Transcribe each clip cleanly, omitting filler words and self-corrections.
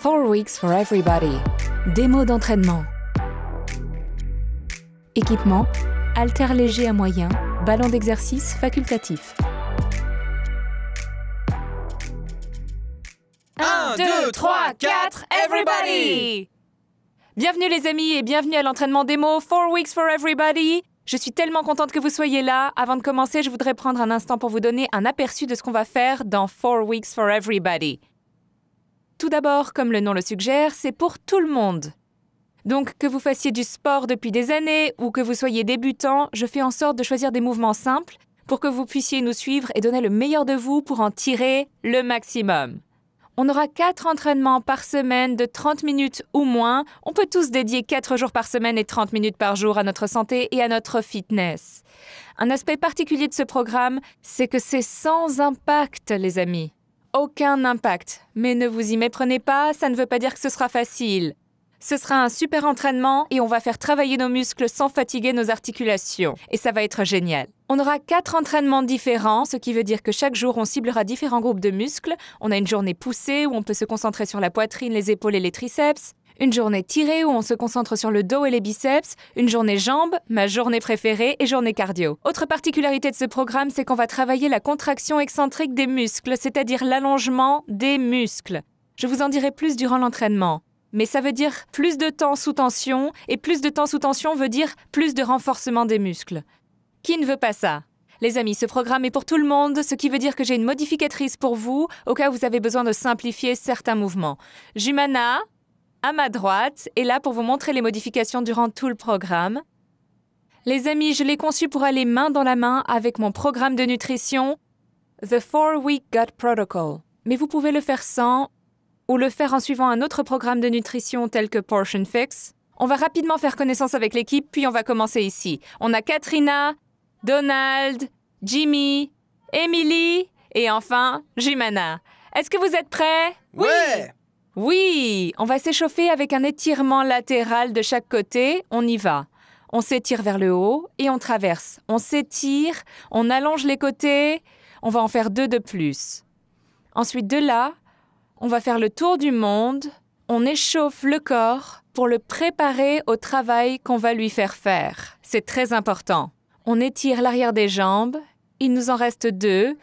4 Weeks for Everybody. Démo d'entraînement. Équipement, haltères légers à moyen, ballon d'exercice facultatif. 1, 2, 3, 4, everybody! Bienvenue les amis et bienvenue à l'entraînement démo 4 Weeks for Everybody. Je suis tellement contente que vous soyez là. Avant de commencer, je voudrais prendre un instant pour vous donner un aperçu de ce qu'on va faire dans 4 Weeks for Everybody. Tout d'abord, comme le nom le suggère, c'est pour tout le monde. Donc, que vous fassiez du sport depuis des années ou que vous soyez débutant, je fais en sorte de choisir des mouvements simples pour que vous puissiez nous suivre et donner le meilleur de vous pour en tirer le maximum. On aura 4 entraînements par semaine de 30 minutes ou moins. On peut tous dédier 4 jours par semaine et 30 minutes par jour à notre santé et à notre fitness. Un aspect particulier de ce programme, c'est que c'est sans impact, les amis. Aucun impact. Mais ne vous y méprenez pas, ça ne veut pas dire que ce sera facile. Ce sera un super entraînement et on va faire travailler nos muscles sans fatiguer nos articulations. Et ça va être génial. On aura 4 entraînements différents, ce qui veut dire que chaque jour, on ciblera différents groupes de muscles. On a une journée poussée où on peut se concentrer sur la poitrine, les épaules et les triceps. Une journée tirée où on se concentre sur le dos et les biceps. Une journée jambes, ma journée préférée, et journée cardio. Autre particularité de ce programme, c'est qu'on va travailler la contraction excentrique des muscles, c'est-à-dire l'allongement des muscles. Je vous en dirai plus durant l'entraînement. Mais ça veut dire plus de temps sous tension, et plus de temps sous tension veut dire plus de renforcement des muscles. Qui ne veut pas ça? Les amis, ce programme est pour tout le monde, ce qui veut dire que j'ai une modificatrice pour vous, au cas où vous avez besoin de simplifier certains mouvements. Jumana, à ma droite, est là pour vous montrer les modifications durant tout le programme. Les amis, je l'ai conçu pour aller main dans la main avec mon programme de nutrition, The 4-Week Gut Protocol. Mais vous pouvez le faire sans, ou le faire en suivant un autre programme de nutrition tel que Portion Fix. On va rapidement faire connaissance avec l'équipe, puis on va commencer ici. On a Katrina, Donald, Jimmy, Emily et enfin Jumana. Est-ce que vous êtes prêts? Ouais! Oui! On va s'échauffer avec un étirement latéral de chaque côté. On y va. On s'étire vers le haut et on traverse. On s'étire, on allonge les côtés. On va en faire 2 de plus. Ensuite, de là, on va faire le tour du monde. On échauffe le corps pour le préparer au travail qu'on va lui faire faire. C'est très important. On étire l'arrière des jambes. Il nous en reste 2.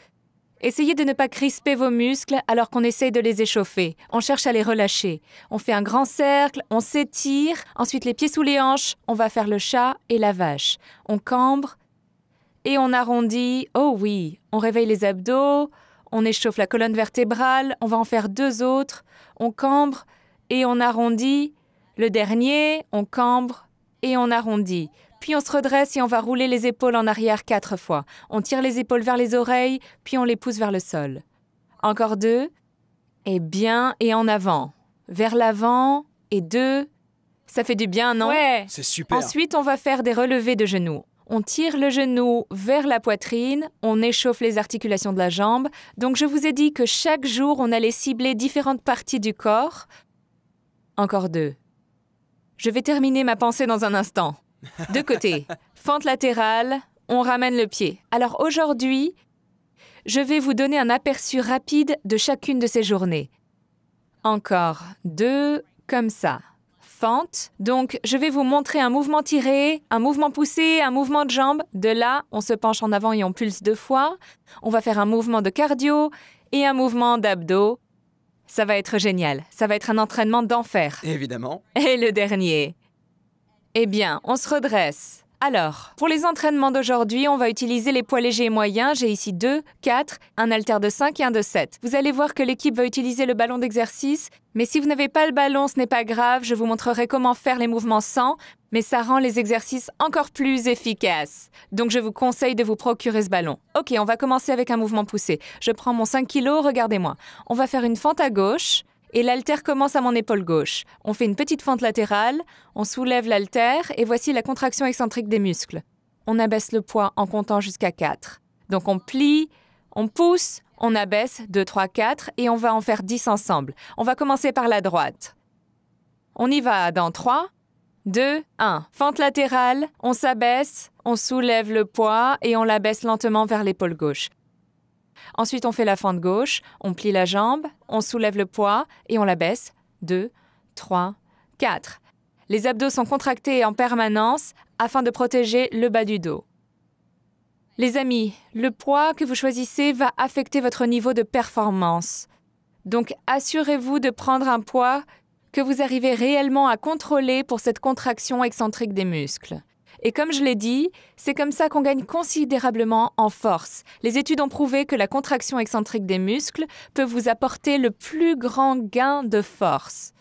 Essayez de ne pas crisper vos muscles alors qu'on essaye de les échauffer. On cherche à les relâcher. On fait un grand cercle, on s'étire. Ensuite, les pieds sous les hanches. On va faire le chat et la vache. On cambre et on arrondit. Oh oui, on réveille les abdos. On échauffe la colonne vertébrale. On va en faire 2 autres. On cambre et on arrondit. Le dernier, on cambre et on arrondit. Puis on se redresse et on va rouler les épaules en arrière 4 fois. On tire les épaules vers les oreilles, puis on les pousse vers le sol. Encore 2. Et bien, et en avant. Vers l'avant, et 2. Ça fait du bien, non? Ouais! C'est super! Ensuite, on va faire des relevés de genoux. On tire le genou vers la poitrine, on échauffe les articulations de la jambe. Donc, je vous ai dit que chaque jour, on allait cibler différentes parties du corps. Encore 2. Je vais terminer ma pensée dans un instant. De côté, fente latérale, on ramène le pied. Alors aujourd'hui, je vais vous donner un aperçu rapide de chacune de ces journées. Encore 2, comme ça. Fente, donc je vais vous montrer un mouvement tiré, un mouvement poussé, un mouvement de jambe. De là, on se penche en avant et on pulse 2 fois. On va faire un mouvement de cardio et un mouvement d'abdos. Ça va être génial. Ça va être un entraînement d'enfer. Évidemment. Et le dernier. Eh bien, on se redresse. Alors, pour les entraînements d'aujourd'hui, on va utiliser les poids légers et moyens. J'ai ici 2, 4, un haltère de 5 et un de 7. Vous allez voir que l'équipe va utiliser le ballon d'exercice. Mais si vous n'avez pas le ballon, ce n'est pas grave. Je vous montrerai comment faire les mouvements sans. Mais ça rend les exercices encore plus efficaces. Donc, je vous conseille de vous procurer ce ballon. OK, on va commencer avec un mouvement poussé. Je prends mon 5 kg, regardez-moi. On va faire une fente à gauche. Et l'haltère commence à mon épaule gauche. On fait une petite fente latérale, on soulève l'haltère et voici la contraction excentrique des muscles. On abaisse le poids en comptant jusqu'à 4. Donc on plie, on pousse, on abaisse 2, 3, 4 et on va en faire 10 ensemble. On va commencer par la droite. On y va dans 3, 2, 1. Fente latérale, on s'abaisse, on soulève le poids et on l'abaisse lentement vers l'épaule gauche. Ensuite, on fait la fente gauche, on plie la jambe, on soulève le poids et on l'abaisse 2, 3, 4. Les abdos sont contractés en permanence afin de protéger le bas du dos. Les amis, le poids que vous choisissez va affecter votre niveau de performance. Donc, assurez-vous de prendre un poids que vous arrivez réellement à contrôler pour cette contraction excentrique des muscles. Et comme je l'ai dit, c'est comme ça qu'on gagne considérablement en force. Les études ont prouvé que la contraction excentrique des muscles peut vous apporter le plus grand gain de force.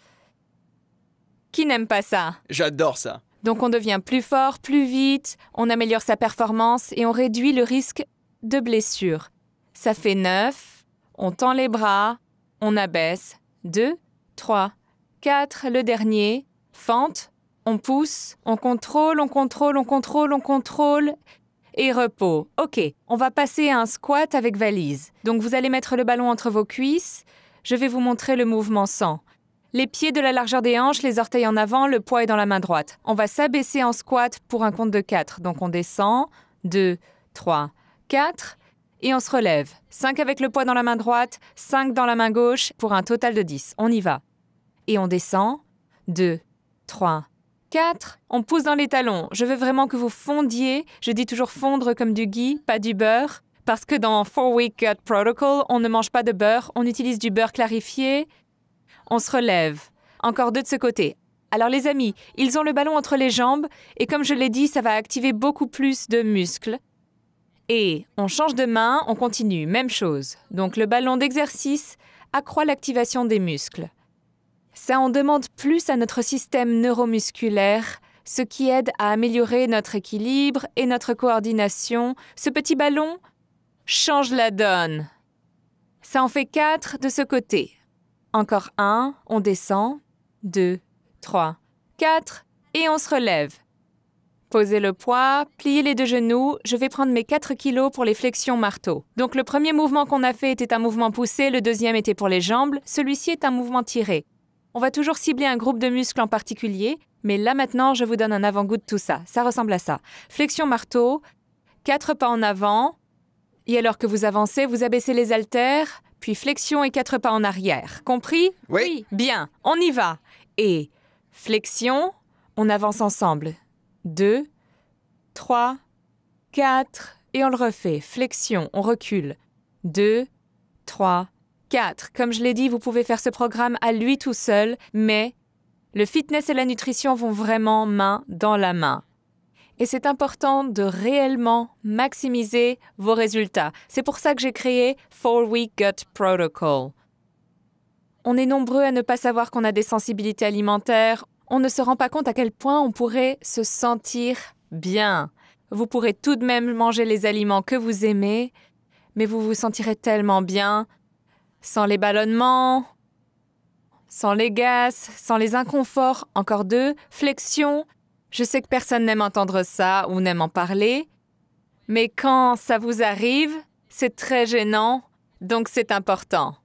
Qui n'aime pas ça? J'adore ça. Donc on devient plus fort, plus vite, on améliore sa performance et on réduit le risque de blessure. Ça fait 9, on tend les bras, on abaisse, 2, 3, 4, le dernier, fente, on pousse, on contrôle, et repos. Ok, on va passer à un squat avec valise. Donc vous allez mettre le ballon entre vos cuisses, je vais vous montrer le mouvement sans. Les pieds de la largeur des hanches, les orteils en avant, le poids est dans la main droite. On va s'abaisser en squat pour un compte de 4. Donc on descend, 2, 3, 4, et on se relève. 5 avec le poids dans la main droite, 5 dans la main gauche, pour un total de 10. On y va. Et on descend, 2, 3, 4. On pousse dans les talons. Je veux vraiment que vous fondiez. Je dis toujours fondre comme du ghee, pas du beurre. Parce que dans 4-Week Gut Protocol, on ne mange pas de beurre, on utilise du beurre clarifié. On se relève. Encore 2 de ce côté. Alors les amis, ils ont le ballon entre les jambes et comme je l'ai dit, ça va activer beaucoup plus de muscles. Et on change de main, on continue, même chose. Donc le ballon d'exercice accroît l'activation des muscles. Ça en demande plus à notre système neuromusculaire, ce qui aide à améliorer notre équilibre et notre coordination. Ce petit ballon change la donne. Ça en fait 4 de ce côté. Encore 1, on descend, 2, 3, 4, et on se relève. Posez le poids, pliez les 2 genoux, je vais prendre mes 4 kilos pour les flexions marteau. Donc le premier mouvement qu'on a fait était un mouvement poussé, le deuxième était pour les jambes, celui-ci est un mouvement tiré. On va toujours cibler un groupe de muscles en particulier, mais là maintenant je vous donne un avant-goût de tout ça, ça ressemble à ça. Flexion marteau, 4 pas en avant, et alors que vous avancez, vous abaissez les haltères, puis flexion et 4 pas en arrière. Compris? Oui. Bien, on y va. Et flexion, on avance ensemble. 2, 3, 4, et on le refait. Flexion, on recule. 2, 3, 4. Comme je l'ai dit, vous pouvez faire ce programme à lui tout seul, mais le fitness et la nutrition vont vraiment main dans la main. Et c'est important de réellement maximiser vos résultats. C'est pour ça que j'ai créé 4-Week Gut Protocol. On est nombreux à ne pas savoir qu'on a des sensibilités alimentaires. On ne se rend pas compte à quel point on pourrait se sentir bien. Vous pourrez tout de même manger les aliments que vous aimez, mais vous vous sentirez tellement bien, sans les ballonnements, sans les gaz, sans les inconforts. Encore 2, flexion. Je sais que personne n'aime entendre ça ou n'aime en parler, mais quand ça vous arrive, c'est très gênant, donc c'est important.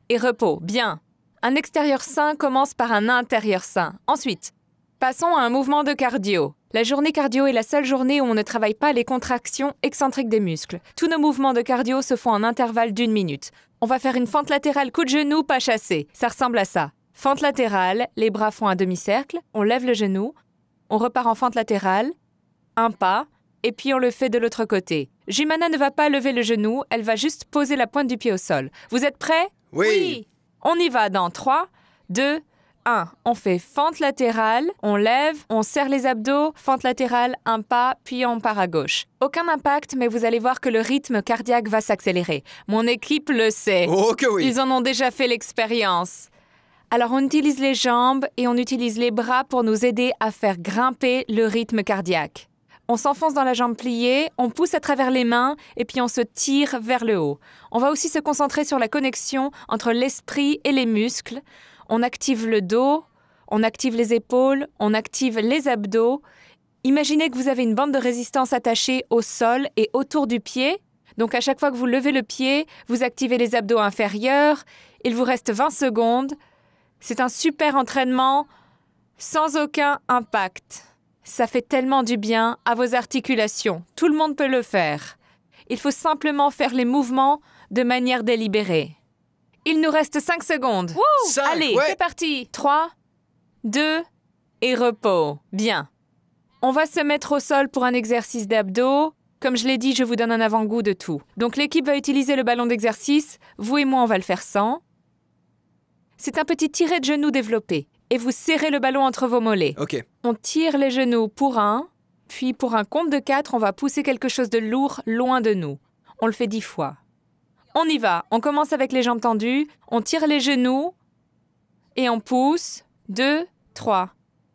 Et repos, bien. Un extérieur sain commence par un intérieur sain. Ensuite, passons à un mouvement de cardio. La journée cardio est la seule journée où on ne travaille pas les contractions excentriques des muscles. Tous nos mouvements de cardio se font en intervalle d'1 minute. On va faire une fente latérale, coup de genou, pas chassé. Ça ressemble à ça. Fente latérale, les bras font un demi-cercle, on lève le genou, on repart en fente latérale, un pas, et puis on le fait de l'autre côté. Jimana ne va pas lever le genou, elle va juste poser la pointe du pied au sol. Vous êtes prêts? Oui. On y va dans 3, 2, 1. On fait fente latérale, on lève, on serre les abdos, fente latérale, un pas, puis on part à gauche. Aucun impact, mais vous allez voir que le rythme cardiaque va s'accélérer. Mon équipe le sait. Oh que oui. Ils en ont déjà fait l'expérience. Alors on utilise les jambes et on utilise les bras pour nous aider à faire grimper le rythme cardiaque. On s'enfonce dans la jambe pliée, on pousse à travers les mains et puis on se tire vers le haut. On va aussi se concentrer sur la connexion entre l'esprit et les muscles. On active le dos, on active les épaules, on active les abdos. Imaginez que vous avez une bande de résistance attachée au sol et autour du pied. Donc à chaque fois que vous levez le pied, vous activez les abdos inférieurs. Il vous reste 20 secondes. C'est un super entraînement sans aucun impact. Ça fait tellement du bien à vos articulations. Tout le monde peut le faire. Il faut simplement faire les mouvements de manière délibérée. Il nous reste 5 secondes. Wouh! 5, Allez, ouais. c'est parti. 3, 2 et repos. Bien. On va se mettre au sol pour un exercice d'abdos. Comme je l'ai dit, je vous donne un avant-goût de tout. Donc l'équipe va utiliser le ballon d'exercice. Vous et moi, on va le faire sans. C'est un petit tiré de genoux développé. Et vous serrez le ballon entre vos mollets. Ok. On tire les genoux pour 1, puis pour un compte de 4, on va pousser quelque chose de lourd loin de nous. On le fait 10 fois. On y va. On commence avec les jambes tendues. On tire les genoux et on pousse. 2, 3,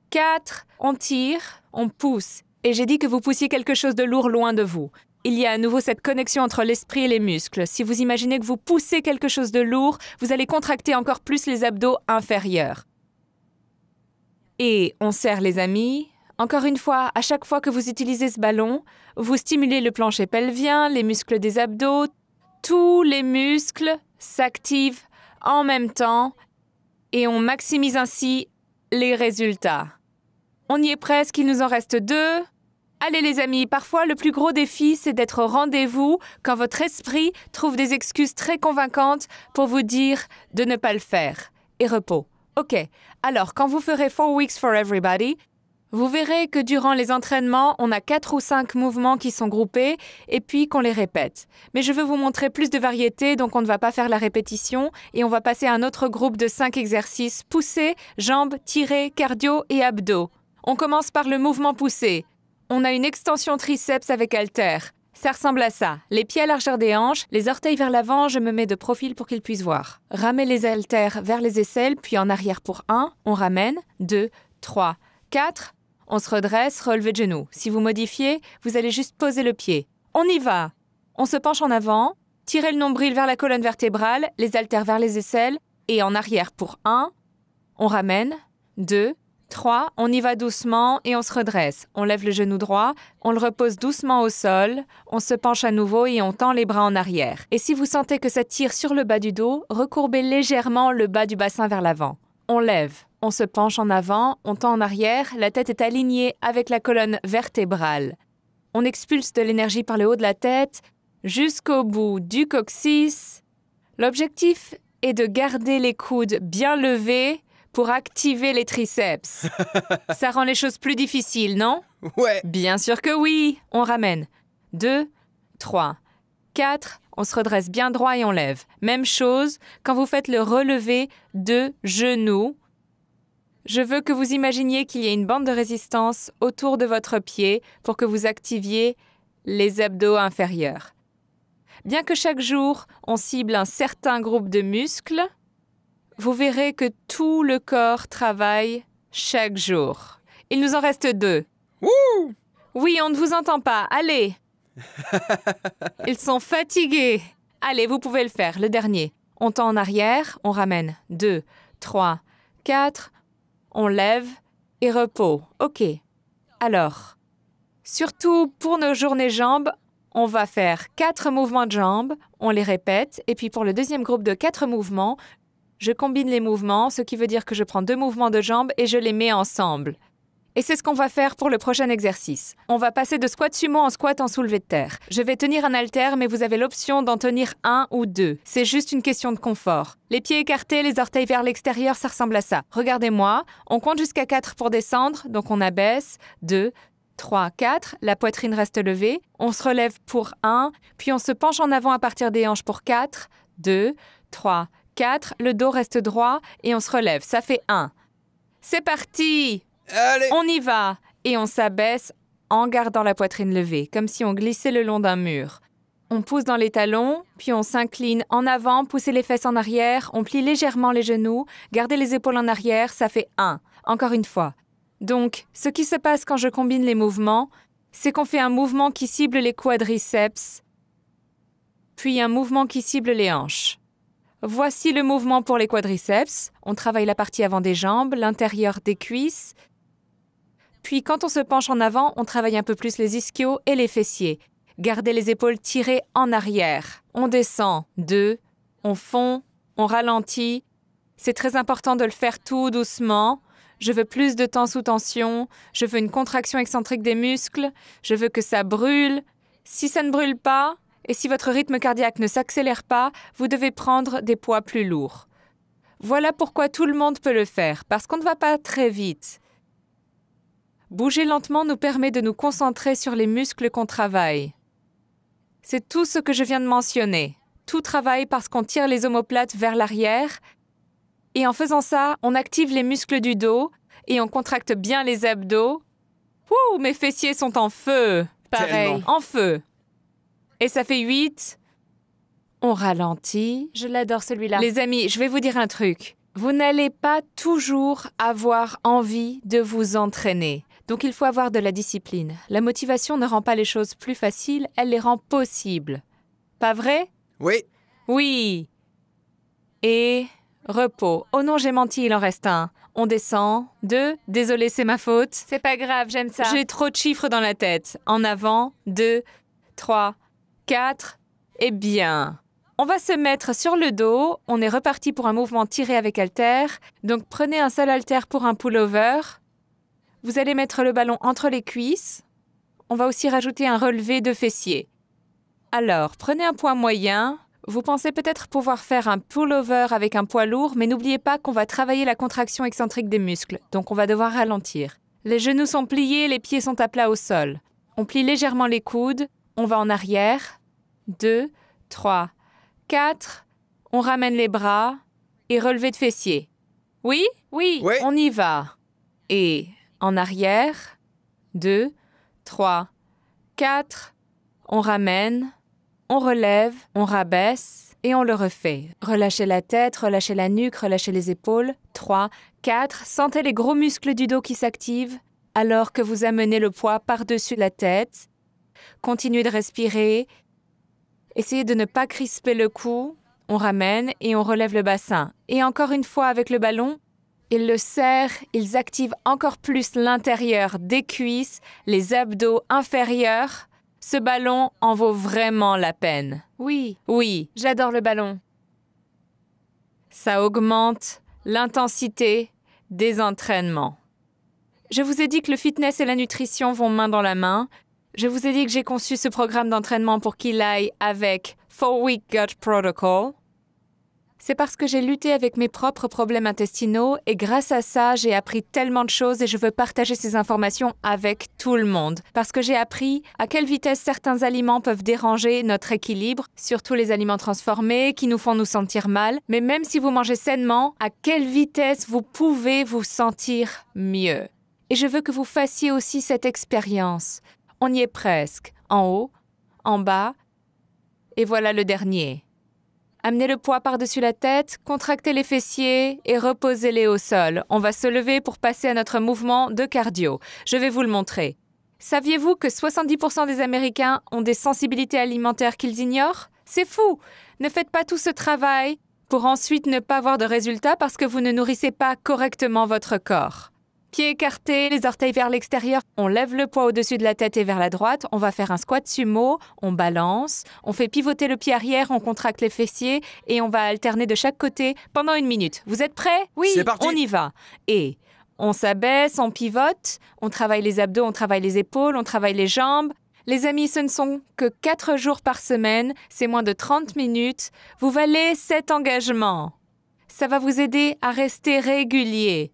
4. On tire, on pousse. Et j'ai dit que vous poussiez quelque chose de lourd loin de vous. Il y a à nouveau cette connexion entre l'esprit et les muscles. Si vous imaginez que vous poussez quelque chose de lourd, vous allez contracter encore plus les abdos inférieurs. Et on serre les amis. Encore une fois, à chaque fois que vous utilisez ce ballon, vous stimulez le plancher pelvien, les muscles des abdos. Tous les muscles s'activent en même temps et on maximise ainsi les résultats. On y est presque, il nous en reste 2. Allez les amis, parfois le plus gros défi, c'est d'être au rendez-vous quand votre esprit trouve des excuses très convaincantes pour vous dire de ne pas le faire. Et repos. Ok, alors quand vous ferez 4 Weeks for Everybody, vous verrez que durant les entraînements, on a 4 ou 5 mouvements qui sont groupés et puis qu'on les répète. Mais je veux vous montrer plus de variété, donc on ne va pas faire la répétition et on va passer à un autre groupe de 5 exercices poussés, jambes, tirées, cardio et abdos. On commence par le mouvement poussé. On a une extension triceps avec haltère. Ça ressemble à ça. Les pieds à largeur des hanches, les orteils vers l'avant, je me mets de profil pour qu'ils puissent voir. Ramez les haltères vers les aisselles, puis en arrière pour 1. On ramène. 2, 3, 4. On se redresse, relevé de genoux. Si vous modifiez, vous allez juste poser le pied. On y va. On se penche en avant, tirez le nombril vers la colonne vertébrale, les haltères vers les aisselles, et en arrière pour 1. On ramène. 2, 3. On y va doucement et on se redresse. On lève le genou droit, on le repose doucement au sol, on se penche à nouveau et on tend les bras en arrière. Et si vous sentez que ça tire sur le bas du dos, recourbez légèrement le bas du bassin vers l'avant. On lève. On se penche en avant, on tend en arrière, la tête est alignée avec la colonne vertébrale. On expulse de l'énergie par le haut de la tête jusqu'au bout du coccyx. L'objectif est de garder les coudes bien levés pour activer les triceps. Ça rend les choses plus difficiles, non? Ouais. Bien sûr que oui. On ramène. 2, 3, 4. On se redresse bien droit et on lève. Même chose quand vous faites le relevé de genoux. Je veux que vous imaginiez qu'il y ait une bande de résistance autour de votre pied pour que vous activiez les abdos inférieurs. Bien que chaque jour, on cible un certain groupe de muscles, vous verrez que tout le corps travaille chaque jour. Il nous en reste 2. Wouh! Oui, on ne vous entend pas. Allez! Ils sont fatigués. Allez, vous pouvez le faire, le dernier. On tend en arrière, on ramène. 2, 3, 4... On lève et repos. OK. Alors, surtout pour nos journées jambes, on va faire 4 mouvements de jambes, on les répète, et puis pour le deuxième groupe de 4 mouvements, je combine les mouvements, ce qui veut dire que je prends 2 mouvements de jambes et je les mets ensemble. Et c'est ce qu'on va faire pour le prochain exercice. On va passer de squat sumo en squat en soulevé de terre. Je vais tenir un haltère, mais vous avez l'option d'en tenir 1 ou 2. C'est juste une question de confort. Les pieds écartés, les orteils vers l'extérieur, ça ressemble à ça. Regardez-moi, on compte jusqu'à 4 pour descendre, donc on abaisse. 2, 3, 4, la poitrine reste levée. On se relève pour 1, puis on se penche en avant à partir des hanches pour 4. 2, 3, 4, le dos reste droit et on se relève. Ça fait 1. C'est parti! Allez! On y va et on s'abaisse en gardant la poitrine levée, comme si on glissait le long d'un mur. On pousse dans les talons, puis on s'incline en avant, poussez les fesses en arrière, on plie légèrement les genoux, gardez les épaules en arrière, ça fait 1. Encore une fois. Donc, ce qui se passe quand je combine les mouvements, c'est qu'on fait un mouvement qui cible les quadriceps, puis un mouvement qui cible les hanches. Voici le mouvement pour les quadriceps. On travaille la partie avant des jambes, l'intérieur des cuisses. Puis, quand on se penche en avant, on travaille un peu plus les ischios et les fessiers. Gardez les épaules tirées en arrière. On descend. 2. On fond. On ralentit. C'est très important de le faire tout doucement. Je veux plus de temps sous tension. Je veux une contraction excentrique des muscles. Je veux que ça brûle. Si ça ne brûle pas, Et si votre rythme cardiaque ne s'accélère pas, vous devez prendre des poids plus lourds. Voilà pourquoi tout le monde peut le faire, parce qu'on ne va pas très vite. Bouger lentement nous permet de nous concentrer sur les muscles qu'on travaille. C'est tout ce que je viens de mentionner. Tout travaille parce qu'on tire les omoplates vers l'arrière et en faisant ça, on active les muscles du dos et on contracte bien les abdos. Ouh, mes fessiers sont en feu. Pareil, Tellement. en feu. Et ça fait 8. On ralentit. Je l'adore celui-là. Les amis, je vais vous dire un truc. Vous n'allez pas toujours avoir envie de vous entraîner. Donc il faut avoir de la discipline. La motivation ne rend pas les choses plus faciles, elle les rend possibles. Pas vrai? Oui. Oui. Et repos. Oh non, j'ai menti, il en reste un. On descend. 2. Désolé, c'est ma faute. C'est pas grave, j'aime ça. J'ai trop de chiffres dans la tête. En avant. 2, 3, 4. Et bien. On va se mettre sur le dos. On est reparti pour un mouvement tiré avec haltère. Donc prenez un seul haltère pour un pullover. Vous allez mettre le ballon entre les cuisses. On va aussi rajouter un relevé de fessiers. Alors, prenez un poids moyen. Vous pensez peut-être pouvoir faire un pullover avec un poids lourd, mais n'oubliez pas qu'on va travailler la contraction excentrique des muscles, donc on va devoir ralentir. Les genoux sont pliés, les pieds sont à plat au sol. On plie légèrement les coudes, on va en arrière. 2, 3, 4. On ramène les bras et relevé de fessiers. Oui? Oui. Oui. On y va. Et en arrière. 2, 3, 4. On ramène. On relève, on rabaisse et on le refait. Relâchez la tête, relâchez la nuque, relâchez les épaules. 3, 4. Sentez les gros muscles du dos qui s'activent alors que vous amenez le poids par-dessus la tête. Continuez de respirer. Essayez de ne pas crisper le cou. On ramène et on relève le bassin. Et encore une fois avec le ballon, ils le serrent, ils activent encore plus l'intérieur des cuisses, les abdos inférieurs. Ce ballon en vaut vraiment la peine. Oui. Oui, J'adore le ballon. ça augmente l'intensité des entraînements. Je vous ai dit que le fitness et la nutrition vont main dans la main. Je vous ai dit que j'ai conçu ce programme d'entraînement pour qu'il aille avec 4-Week Gut Protocol. C'est parce que j'ai lutté avec mes propres problèmes intestinaux et grâce à ça, j'ai appris tellement de choses et je veux partager ces informations avec tout le monde. Parce que j'ai appris à quelle vitesse certains aliments peuvent déranger notre équilibre, surtout les aliments transformés qui nous font nous sentir mal. Mais même si vous mangez sainement, à quelle vitesse vous pouvez vous sentir mieux. Et je veux que vous fassiez aussi cette expérience. On y est presque. En haut, en bas, et voilà le dernier. Amenez le poids par-dessus la tête, contractez les fessiers et reposez-les au sol. On va se lever pour passer à notre mouvement de cardio. Je vais vous le montrer. Saviez-vous que 70% des Américains ont des sensibilités alimentaires qu'ils ignorent? C'est fou! Ne faites pas tout ce travail pour ensuite ne pas avoir de résultats parce que vous ne nourrissez pas correctement votre corps. Pieds écartés, les orteils vers l'extérieur. On lève le poids au-dessus de la tête et vers la droite. On va faire un squat sumo. On balance. On fait pivoter le pied arrière. On contracte les fessiers. Et on va alterner de chaque côté pendant 1 minute. Vous êtes prêts? Oui. C'est parti. On y va. Et on s'abaisse, on pivote. On travaille les abdos, on travaille les épaules, on travaille les jambes. Les amis, ce ne sont que 4 jours par semaine. C'est moins de 30 minutes. Vous valez cet engagement. Ça va vous aider à rester régulier.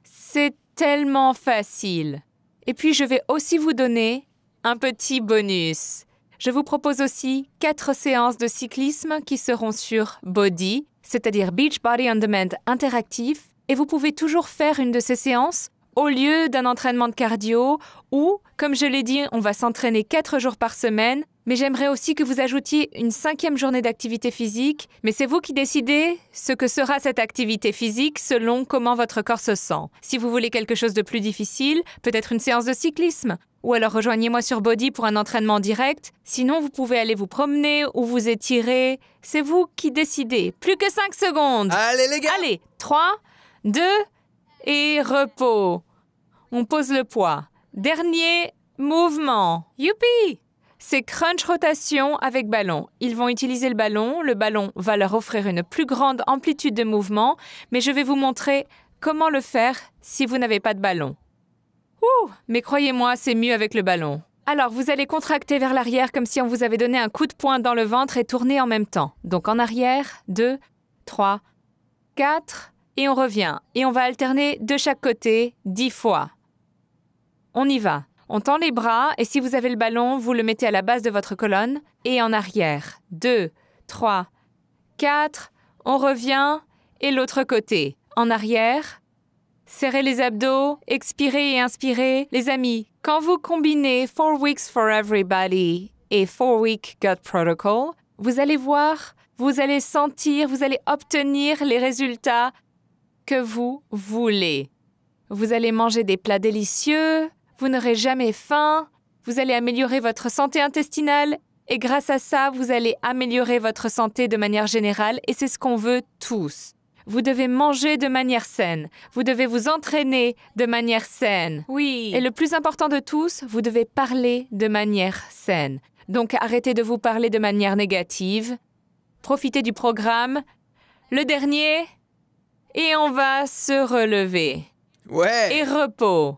C'est tellement facile. Et puis, je vais aussi vous donner un petit bonus. Je vous propose aussi 4 séances de cyclisme qui seront sur Body, c'est-à-dire Beach Body on Demand interactif. Et vous pouvez toujours faire une de ces séances au lieu d'un entraînement de cardio ou, comme je l'ai dit, on va s'entraîner 4 jours par semaine. Mais j'aimerais aussi que vous ajoutiez une 5e journée d'activité physique. Mais c'est vous qui décidez ce que sera cette activité physique selon comment votre corps se sent. Si vous voulez quelque chose de plus difficile, peut-être une séance de cyclisme. Ou alors rejoignez-moi sur Body pour un entraînement direct. Sinon, vous pouvez aller vous promener ou vous étirer. C'est vous qui décidez. Plus que 5 secondes. Allez les gars. Allez, 3, 2 et repos. On pose le poids. Dernier mouvement. Youpi! C'est crunch rotation avec ballon. Ils vont utiliser le ballon va leur offrir une plus grande amplitude de mouvement, mais je vais vous montrer comment le faire si vous n'avez pas de ballon. Mais croyez-moi, c'est mieux avec le ballon. Alors, vous allez contracter vers l'arrière comme si on vous avait donné un coup de poing dans le ventre et tourner en même temps. Donc en arrière, 2, 3, 4, et on revient. Et on va alterner de chaque côté 10 fois. On y va. On tend les bras et si vous avez le ballon, vous le mettez à la base de votre colonne. Et en arrière, 2, 3, 4, on revient et l'autre côté. En arrière, serrez les abdos, expirez et inspirez. Les amis, quand vous combinez 4 Weeks for Everybody et 4 Week Gut Protocol, vous allez voir, vous allez sentir, vous allez obtenir les résultats que vous voulez. Vous allez manger des plats délicieux, vous n'aurez jamais faim, vous allez améliorer votre santé intestinale et grâce à ça, vous allez améliorer votre santé de manière générale et c'est ce qu'on veut tous. Vous devez manger de manière saine. Vous devez vous entraîner de manière saine. Oui. Et le plus important de tous, vous devez parler de manière saine. Donc, arrêtez de vous parler de manière négative. Profitez du programme. Le dernier. Et on va se relever. Ouais. Et repos.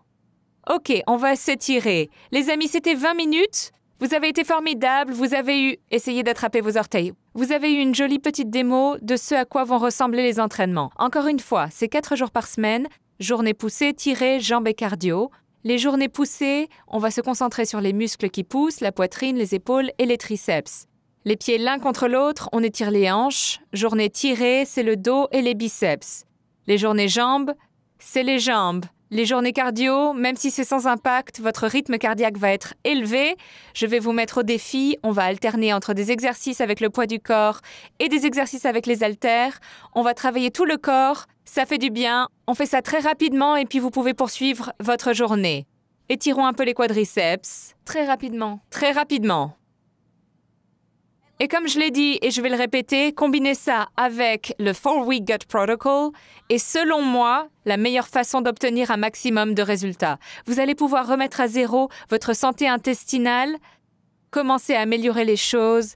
OK, on va s'étirer. Les amis, c'était 20 minutes. Vous avez été formidables, vous avez eu... Essayez d'attraper vos orteils. Vous avez eu une jolie petite démo de ce à quoi vont ressembler les entraînements. Encore une fois, c'est 4 jours par semaine, journée poussée, tirée, jambes et cardio. Les journées poussées, on va se concentrer sur les muscles qui poussent, la poitrine, les épaules et les triceps. Les pieds l'un contre l'autre, on étire les hanches. Journée tirée, c'est le dos et les biceps. Les journées jambes, c'est les jambes. Les journées cardio, même si c'est sans impact, votre rythme cardiaque va être élevé. Je vais vous mettre au défi. On va alterner entre des exercices avec le poids du corps et des exercices avec les haltères. On va travailler tout le corps. Ça fait du bien. On fait ça très rapidement et puis vous pouvez poursuivre votre journée. Étirons un peu les quadriceps. Très rapidement. Très rapidement. Et comme je l'ai dit et je vais le répéter, combinez ça avec le 4 Week Gut Protocol est selon moi la meilleure façon d'obtenir un maximum de résultats. Vous allez pouvoir remettre à zéro votre santé intestinale, commencer à améliorer les choses,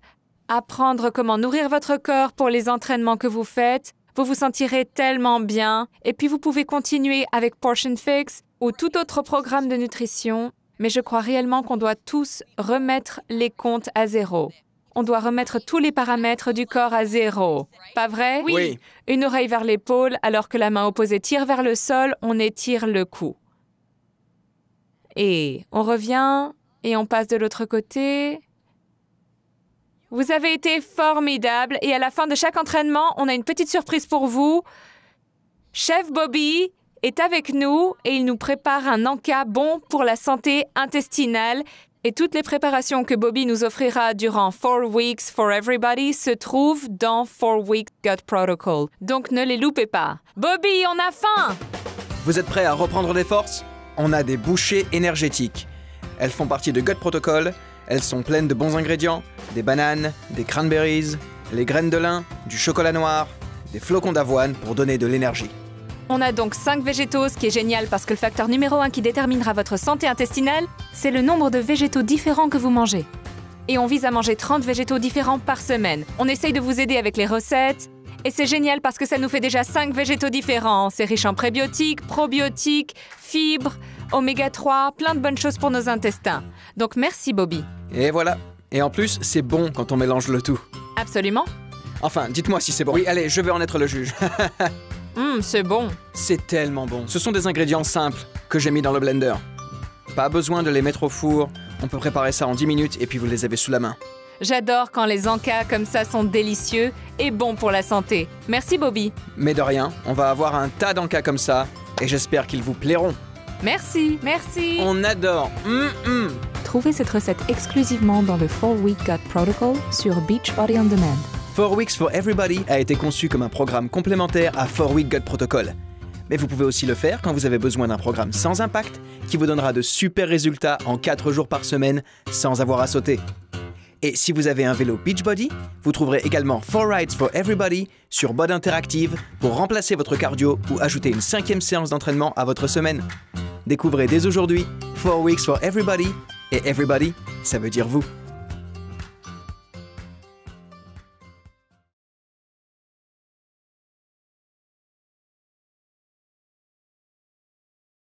apprendre comment nourrir votre corps pour les entraînements que vous faites. Vous vous sentirez tellement bien. Et puis vous pouvez continuer avec Portion Fix ou tout autre programme de nutrition. Mais je crois réellement qu'on doit tous remettre les comptes à zéro. On doit remettre tous les paramètres du corps à zéro. Pas vrai? Oui. Une oreille vers l'épaule, alors que la main opposée tire vers le sol, on étire le cou. Et on revient, et on passe de l'autre côté. Vous avez été formidables, et à la fin de chaque entraînement, on a une petite surprise pour vous. Chef Bobby est avec nous, et il nous prépare un encas bon pour la santé intestinale. Et toutes les préparations que Bobby nous offrira durant 4 Weeks for Everybody se trouvent dans 4 Week Gut Protocol. Donc ne les loupez pas. Bobby, on a faim! Vous êtes prêts à reprendre des forces? On a des bouchées énergétiques. Elles font partie de Gut Protocol. Elles sont pleines de bons ingrédients, des bananes, des cranberries, les graines de lin, du chocolat noir, des flocons d'avoine pour donner de l'énergie. On a donc 5 végétaux, ce qui est génial parce que le facteur numéro 1 qui déterminera votre santé intestinale, c'est le nombre de végétaux différents que vous mangez. Et on vise à manger 30 végétaux différents par semaine. On essaye de vous aider avec les recettes. Et c'est génial parce que ça nous fait déjà 5 végétaux différents. C'est riche en prébiotiques, probiotiques, fibres, oméga 3, plein de bonnes choses pour nos intestins. Donc merci Bobby. Et voilà. Et en plus, c'est bon quand on mélange le tout. Absolument. Enfin, dites-moi si c'est bon. Oui, allez, je vais en être le juge. C'est bon. C'est tellement bon. Ce sont des ingrédients simples que j'ai mis dans le blender. Pas besoin de les mettre au four. On peut préparer ça en 10 minutes et puis vous les avez sous la main. J'adore quand les encas comme ça sont délicieux et bons pour la santé. Merci Bobby. Mais de rien, on va avoir un tas d'encas comme ça et j'espère qu'ils vous plairont. Merci. Merci. On adore. Trouvez cette recette exclusivement dans le 4 Week Gut Protocol sur Beachbody On Demand. 4 Weeks for Everybody a été conçu comme un programme complémentaire à 4 Week Gut Protocol. Mais vous pouvez aussi le faire quand vous avez besoin d'un programme sans impact qui vous donnera de super résultats en 4 jours par semaine sans avoir à sauter. Et si vous avez un vélo Beachbody, vous trouverez également 4 Rides for Everybody sur Bod Interactive pour remplacer votre cardio ou ajouter une 5e séance d'entraînement à votre semaine. Découvrez dès aujourd'hui 4 Weeks for Everybody et Everybody, ça veut dire vous.